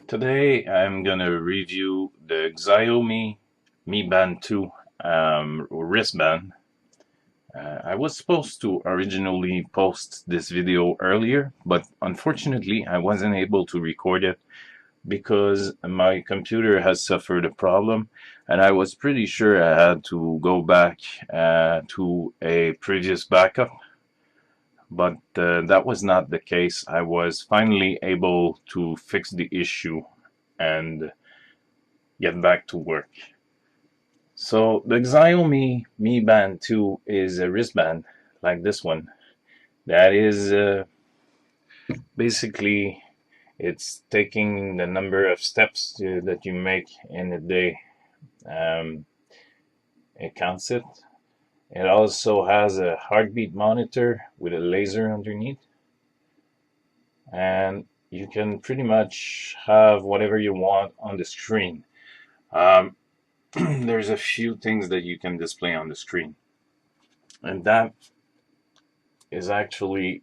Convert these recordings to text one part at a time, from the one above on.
Today I'm gonna review the XIAOMI Mi Band 2 wristband. I was supposed to originally post this video earlier, but unfortunately I wasn't able to record it because my computer has suffered a problem, and I was pretty sure I had to go back to a previous backup, but that was not the case. I was finally able to fix the issue and get back to work. So the XIAOMI Mi Band 2 is a wristband like this one that is basically it's taking the number of steps that you make in a day. Um, it counts it. It also has a heartbeat monitor with a laser underneath, and you can pretty much have whatever you want on the screen. Um, there's a few things that you can display on the screen, and that is actually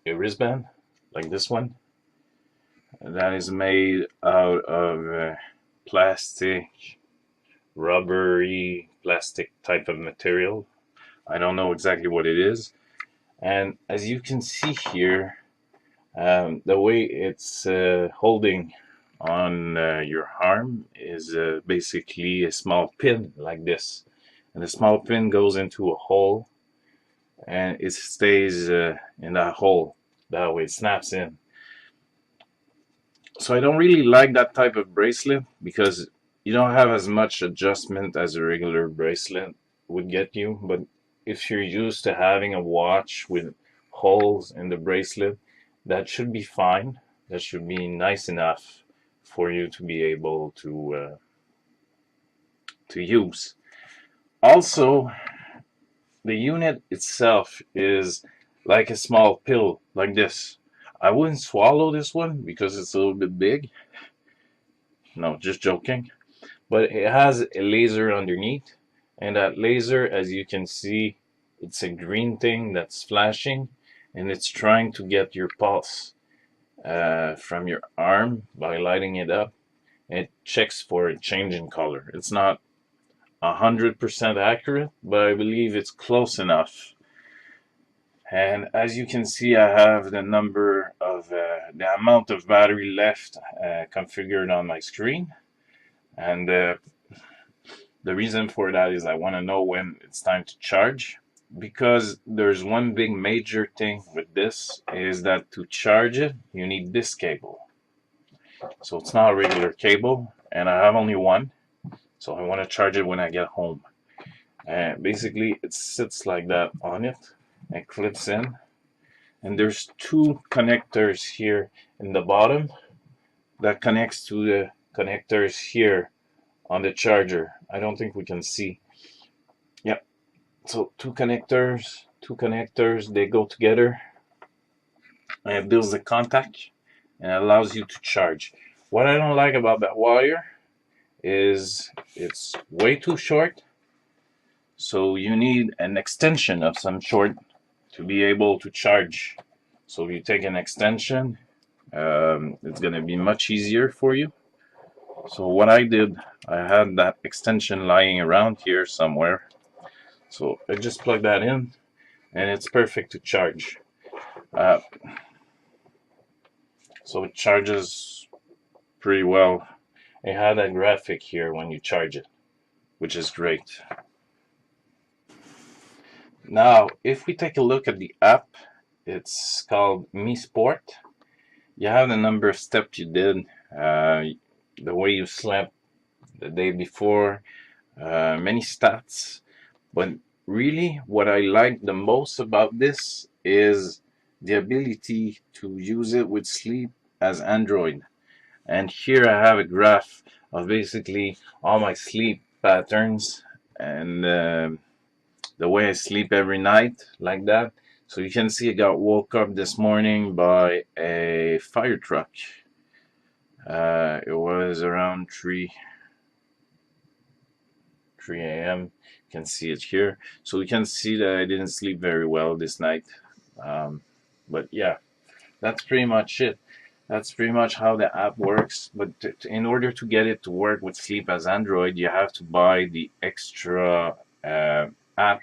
a wristband like this one that is made out of plastic, rubbery plastic type of material. I don't know exactly what it is. And as you can see here, the way it's holding on your arm is basically a small pin like this. And the small pin goes into a hole and it stays in that hole. That way it snaps in. So I don't really like that type of bracelet because you don't have as much adjustment as a regular bracelet would get you. But if you're used to having a watch with holes in the bracelet, that should be fine. That should be nice enough for you to be able to use. Also, the unit itself is like a small pill, like this. I wouldn't swallow this one because it's a little bit big. No, just joking. But it has a laser underneath, and that laser, as you can see, it's a green thing that's flashing, and it's trying to get your pulse from your arm by lighting it up. And it checks for a change in color. It's not 100% accurate, but I believe it's close enough. And as you can see, I have the number of the amount of battery left configured on my screen, and the reason for that is I want to know when it's time to charge, because there's one big major thing with this is that to charge it you need this cable. So it's not a regular cable, and I have only one, so I want to charge it when I get home. And basically it sits like that on it and clips in, and there's two connectors here in the bottom that connects to the connectors here on the charger. I don't think we can see. Yep. So two connectors, they go together and it builds a contact and allows you to charge. What I don't like about that wire is it's way too short, so you need an extension of some sort to be able to charge. So if you take an extension, it's going to be much easier for you. So what I did, I had that extension lying around here somewhere. So I just plug that in and it's perfect to charge. Uh, so it charges pretty well. It had a graphic here when you charge it, which is great. Now, if we take a look at the app, it's called Mi Sport. You have the number of steps you did, the way you slept the day before, many stats. But really, what I like the most about this is the ability to use it with sleep as Android. And here I have a graph of basically all my sleep patterns and the way I sleep every night, like that. So you can see I got woke up this morning by a fire truck. It was around 3 a.m. You can see it here. So we can see that I didn't sleep very well this night. But yeah, that's pretty much it. That's pretty much how the app works. But in order to get it to work with Sleep as Android, you have to buy the extra app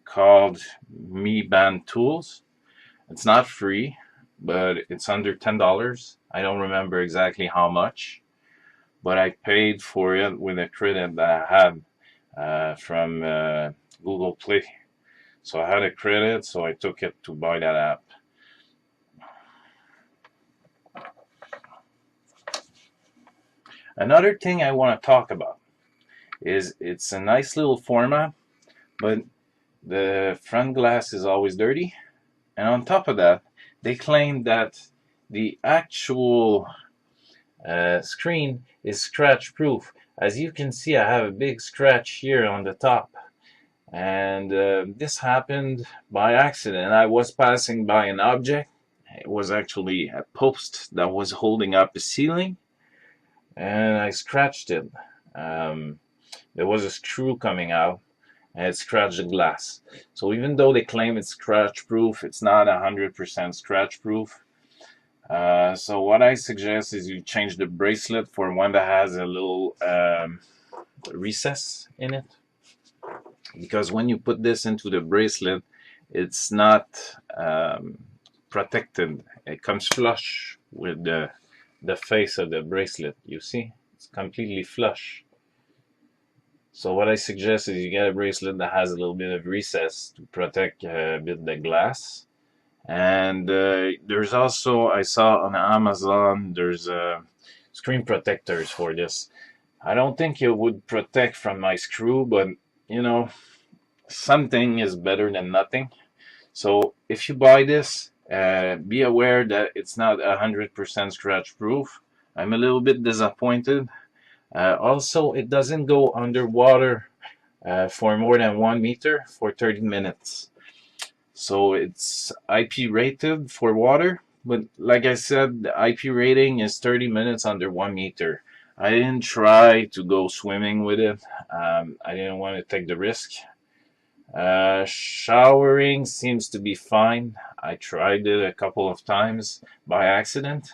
called Mi Band Tools. It's not free, but it's under $10. I don't remember exactly how much, but I paid for it with a credit that I had from Google Play. So I had a credit, so I took it to buy that app. Another thing I want to talk about is it's a nice little format, but the front glass is always dirty. And on top of that, they claim that the actual screen is scratch proof. As you can see, I have a big scratch here on the top. And this happened by accident. I was passing by an object. It was actually a post that was holding up a ceiling, and I scratched it. There was a screw coming out, and it scratched the glass. So even though they claim it's scratch proof, it's not 100% scratch proof. So what I suggest is you change the bracelet for one that has a little recess in it, because when you put this into the bracelet, it's not protected. It comes flush with the face of the bracelet. You see, it's completely flush. So what I suggest is you get a bracelet that has a little bit of recess to protect a bit the glass. And there's also, I saw on Amazon, there's screen protectors for this. I don't think it would protect from my screw, but you know, something is better than nothing. So if you buy this, be aware that it's not 100% scratch proof. I'm a little bit disappointed. Also, it doesn't go underwater for more than 1 meter for 30 minutes. So it's IP rated for water, but like I said, the IP rating is 30 minutes under 1 meter. I didn't try to go swimming with it. I didn't want to take the risk. Showering seems to be fine. I tried it a couple of times by accident.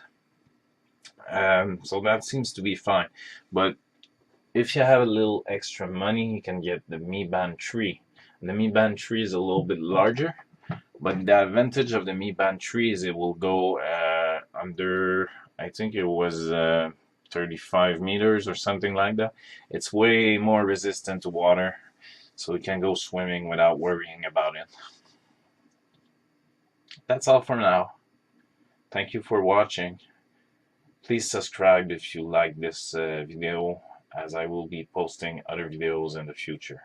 So that seems to be fine. But if you have a little extra money, you can get the Mi Band 3. The Mi Band 3 is a little bit larger, but the advantage of the Mi Band 3 is it will go under, I think it was 35 meters or something like that. It's way more resistant to water, so we can go swimming without worrying about it. That's all for now. Thank you for watching. Please subscribe if you like this video, as I will be posting other videos in the future.